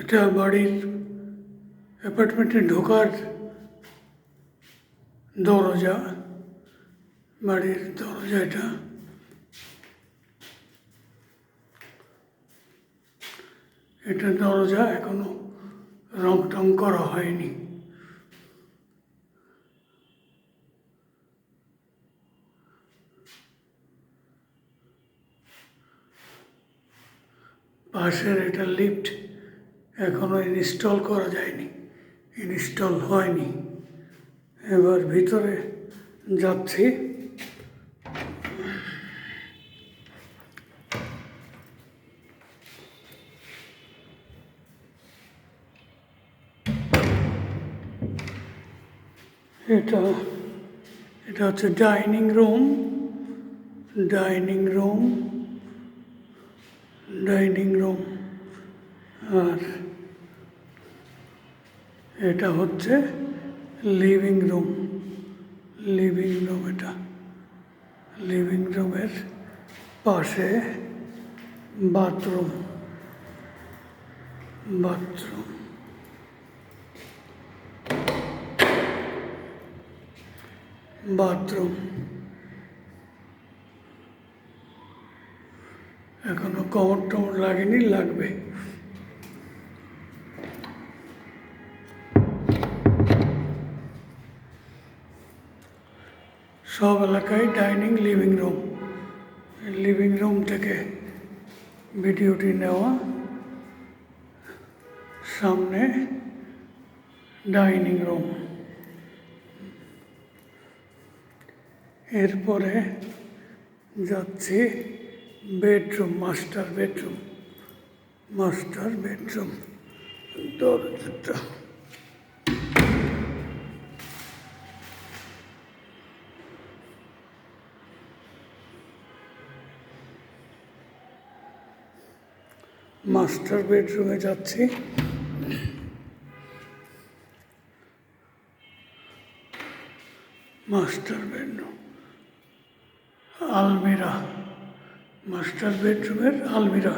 এটা বাড়ির অ্যাপার্টমেন্টে ঢোকার দরজা, বাড়ির দরজা এটা দরজা এখনো রং টং করা হয়নি। পাশের এটা লিফট এখনো ইনস্টল করা যায়নি, ইনস্টল হয়নি। এবার ভিতরে যাচ্ছি। এটা হচ্ছে ডাইনিং রুম, আর এটা হচ্ছে লিভিং রুম। এটা লিভিং রুমের পাশে বাথরুম। এখনো কমর টমর লাগেনি, লাগবে। সব এলাকায় ডাইনিং, লিভিং রুম থেকে ভিডিওটি নেওয়া। সামনে ডাইনিং রুম, এরপরে যাচ্ছি বেডরুম, মাস্টার বেডরুম দরজাটা। মাস্টার বেডরুমে যাচ্ছি। মাস্টার বেডরুম, আলমিরা, মাস্টার বেডরুমের আলমিরা।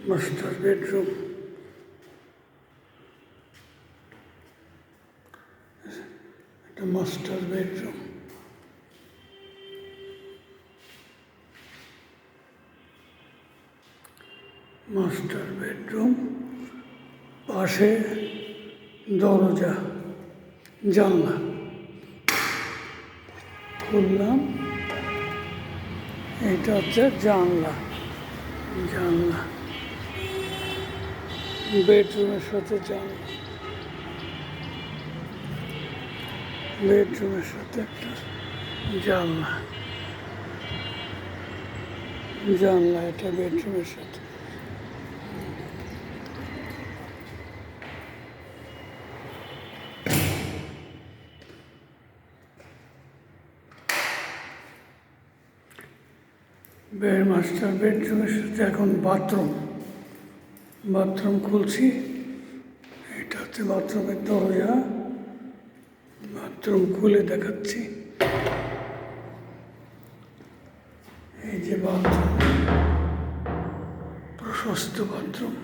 মাস্টার বেডরুম, এটা মাস্টার বেডরুম। পাশে দরজা, জানলা খুললাম। এটা হচ্ছে জানলা। বেডরুমের সাথে একটা জানলা, এটা বেডরুমের সাথে। মাস্টার বেডরুমের সাথে এখন বাথরুম খুলছি। এটা হচ্ছে বাথরুমের দরজা, বাথরুম খুলে দেখাচ্ছি। এই যে বাথরুম, প্রশস্ত বাথরুম।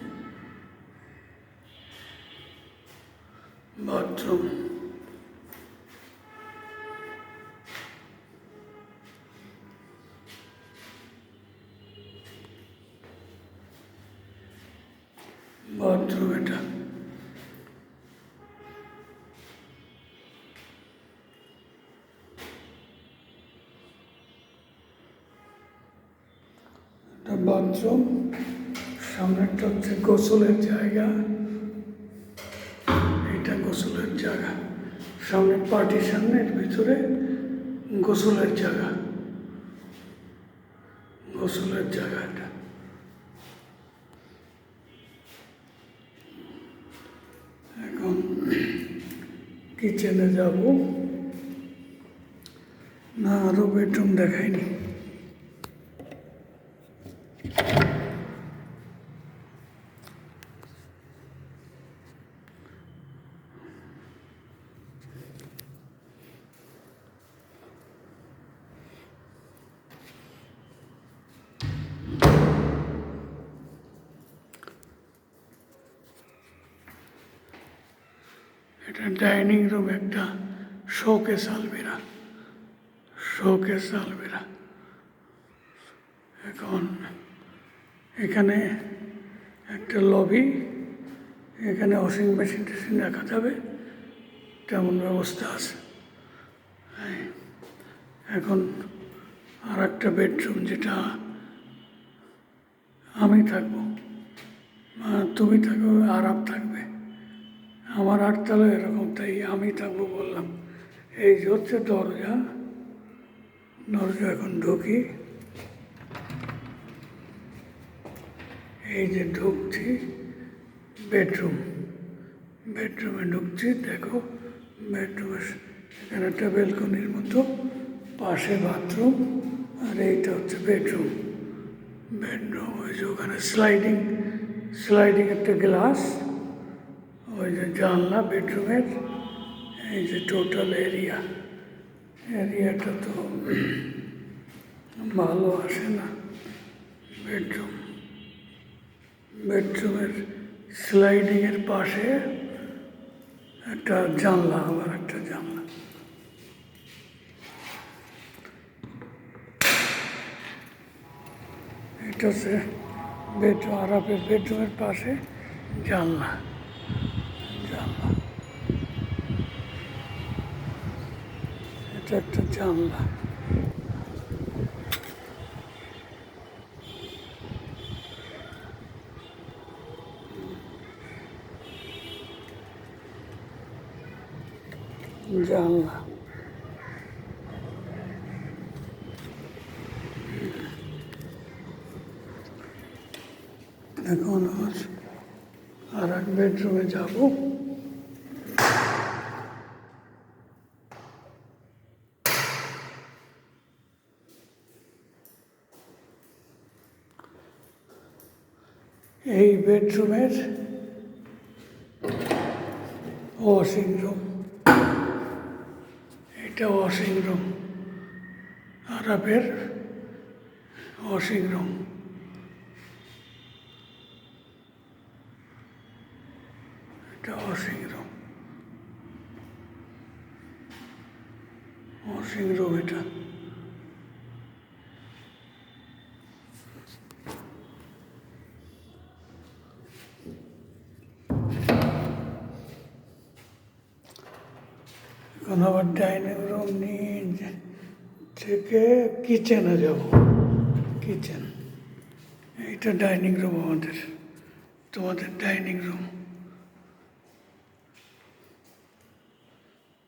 এটা বাথরুম। সামনেটা হচ্ছে গোসলের জায়গা, এটা গোসলের জায়গা। সামনে পার্টিশনের ভিতরে গোসলের জায়গা, এটা। এখন কিচেনে যাব না, আরো বেডরুম দেখায়নি। ডাইনিং রুম, একটা শোকেস আলমিরা, শোকেস আলমিরা। এখন এখানে একটা লবি, এখানে ওয়াশিং মেশিন টেশিন রাখা যাবে, তেমন ব্যবস্থা আছে। এখন আর একটা বেডরুম, যেটা আমি থাকবো, তুমি থাকবে, আরাম থাকবে। আমার আটতলা এরকম, তাই আমি থাকবো বললাম। এই যে হচ্ছে দরজা, দরজা এখন ঢুকি, এই যে ঢুকছি বেডরুম, বেডরুমে ঢুকছি। দেখো বেডরুমের এখানে একটা বেলকনির মতো, পাশে বাথরুম, আর এইটা হচ্ছে বেডরুম। বেডরুম ওই যে ওখানে স্লাইডিং, স্লাইডিং একটা গ্লাস, ওই যে জানলা বেডরুমের। এই যে টোটাল এরিয়া, এরিয়াটা তো ভালো আসে না। বেডরুম, বেডরুমের স্লাইডিংয়ের পাশে একটা জানলা, আবার একটা জানলা। এটা হচ্ছে বেডরুম, আরাফের বেডরুমের পাশে জানলা, জানলা, এটা একটা জানলা। জানলা, এখন আর এক বেডরুমে যাব। এই বেডরুমের ওয়াশিং রুম, এটা ওয়াশিং রুম, আরবের ওয়াশিং রুম। এটা ওয়াশিং রুম, ওয়াশিং রুম এটা। এখন আবার ডাইনিং রুম নিয়ে থেকে কিচেনে যাব। কিচেন, এইটা ডাইনিং রুম আমাদের, তোমাদের ডাইনিং রুম।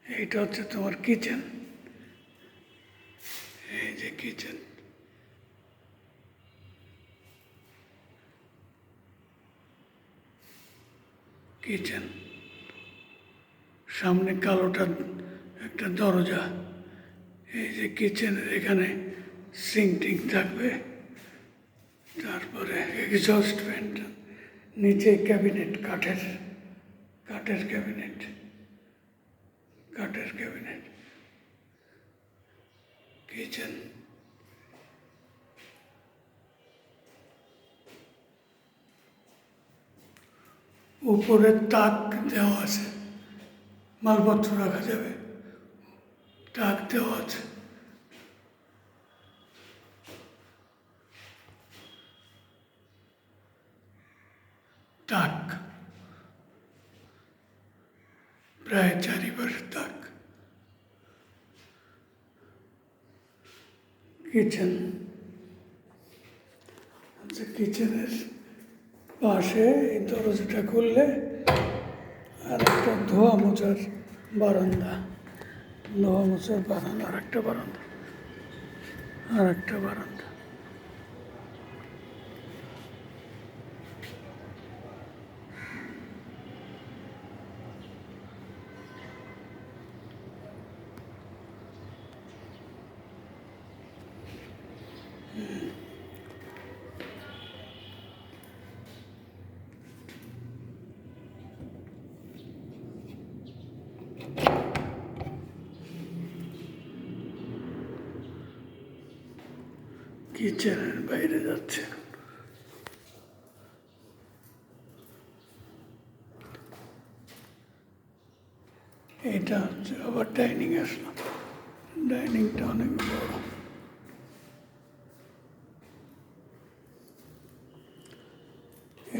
এইটা হচ্ছে তোমার কিচেন, এই যে কিচেন। কিচেন, সামনে কালোটা একটা দরজা। এই যে কিচেনের এখানে সিঙ্ক টিঙ্ক থাকবে, তারপরে এক্সস্ট ফ্যান, নিচে ক্যাবিনেট, কাঠের, কাঠের ক্যাবিনেট, কাঠের ক্যাবিনেট। কিচেন, উপরে তাক দেওয়া আছে, মালপত্র রাখা যাবে, তাক দেওয়া আছে। তাক, প্রায় চারিপাশে তাক। কিচেন, আচ্ছা, কিচেনের পাশে এই দরজাটা খুললে আর একটা ধোয়া মোছার বারান্দা, ধোয়া মোছার বারান্দা, আর একটা বারান্দা, আর একটা বারান্দা। কিচেনের বাইরে যাচ্ছে। আবার ডাইনিং আসলাম, ডাইনিংটা অনেক বড়।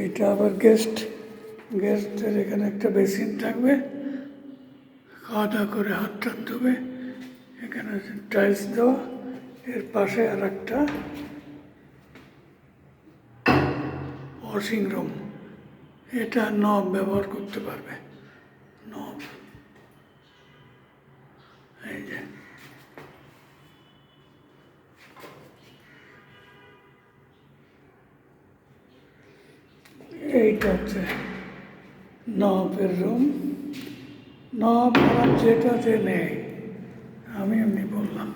এইটা আবার গেস্টদের এখানে একটা বেসিন থাকবে, খাওয়া দাওয়া করে হাত টাত ধুবে। এখানে টাইলস দেওয়া, এর পাশে আর একটা ওয়াশিং রুম। এটা নব ব্যবহার করতে পারবে, নব। এই যে এইটা হচ্ছে নবের রুম। নব আর যেটাতে নেই, আমি এমনি বললাম।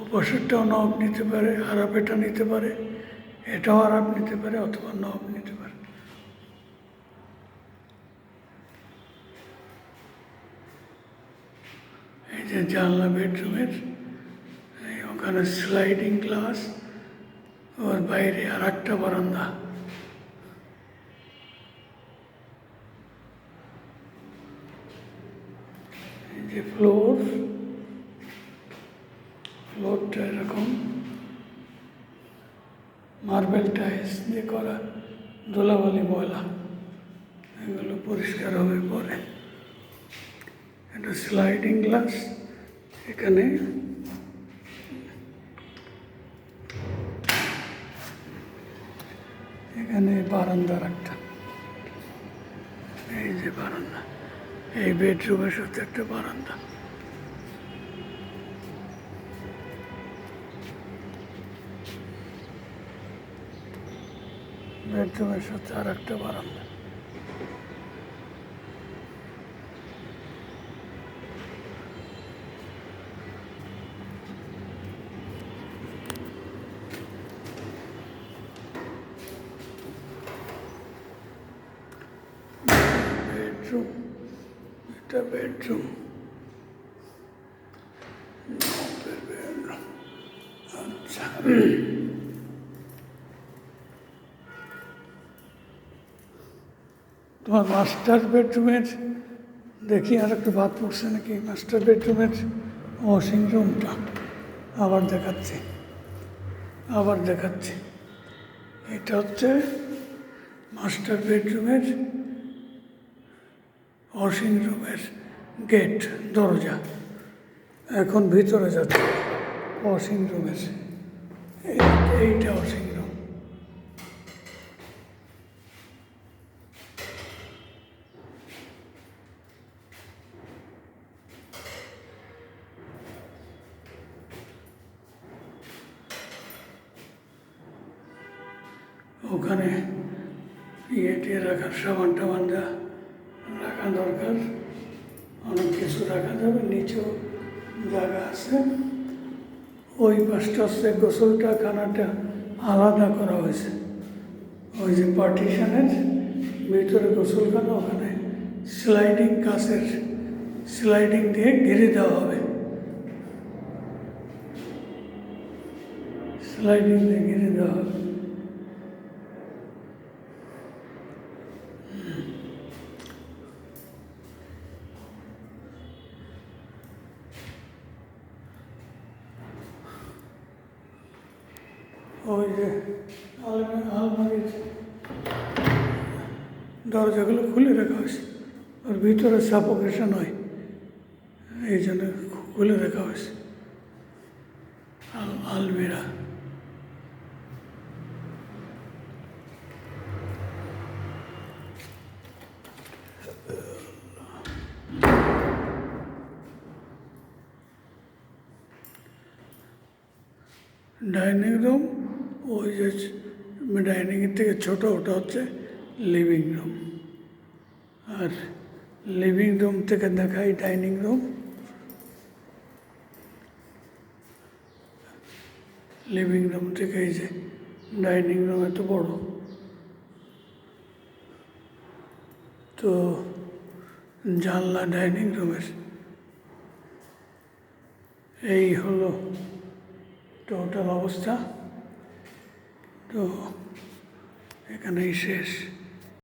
ওপাশেরটাও নব নিতে পারে, আরাপ এটা নিতে পারে, এটাও আরাপ নিতে পারে, অথবা নব নিতে পারে। এই যে জানলা বেডরুমের, ওখানে স্লাইডিং গ্লাস, ওর বাইরে আর একটা বারান্দা। এই যে ফ্লোরটা এরকম মার্বেল টাইলস দিয়ে করা, ধুলাবালি ময়লা এগুলো পরিষ্কার হবে পরে। এটা স্লাইডিং গ্লাস। এখানে বারান্দার একটা, এই যে বারান্দা, এই বেডরুমের সাথে একটা বারান্দা। বেডরুমের সাথে আর একটা বারান্দা। বেডরুম, এটা বেডরুম, আচ্ছা। তোমার মাস্টার বেডরুমের দেখি আর একটু বাদ পড়ছে নাকি। মাস্টার বেডরুমের ওয়াশিং রুমটা আবার দেখাচ্ছি। এটা হচ্ছে মাস্টার বেডরুমের ওয়াশিং রুমের গেট, দরজা। এখন ভিতরে যাচ্ছে ওয়াশিং রুমের, এইটা ওয়াশিং রুম। ওখানে টিয়ে রাখার সাবান টাবান যা রাখা দরকার, অনেক কিছু রাখা যাবে। নিচেও জায়গা আছে। ওই পাশটা হচ্ছে গোসলটা, খানাটা আলাদা করা হয়েছে। ওই যে পার্টিশনের ভিতরে গোসলখানা, ওখানে কাঁচের স্লাইডিং দিয়ে ঘিরে দেওয়া হবে। স্লাইডিং দিয়ে ঘিরে দেওয়া হবে। ওই যে আলমারির দরজাগুলো খুলে রাখা হয়েছে, ওর ভিতরে সাফোকেশন হয়, এই জন্য খুলে রাখা হয়েছে আলমিরা। ডাইনিং রুম, ওই যে ডাইনিংয়ের থেকে ছোটো, ওটা হচ্ছে লিভিং রুম। আর লিভিং রুম থেকে দেখাই ডাইনিং রুম। লিভিং রুম থেকে এই যে ডাইনিং রুম এত বড়। তো জানলা ডাইনিং রুমের এই হলো টোটাল অবস্থা। তো এখানেই শেষ।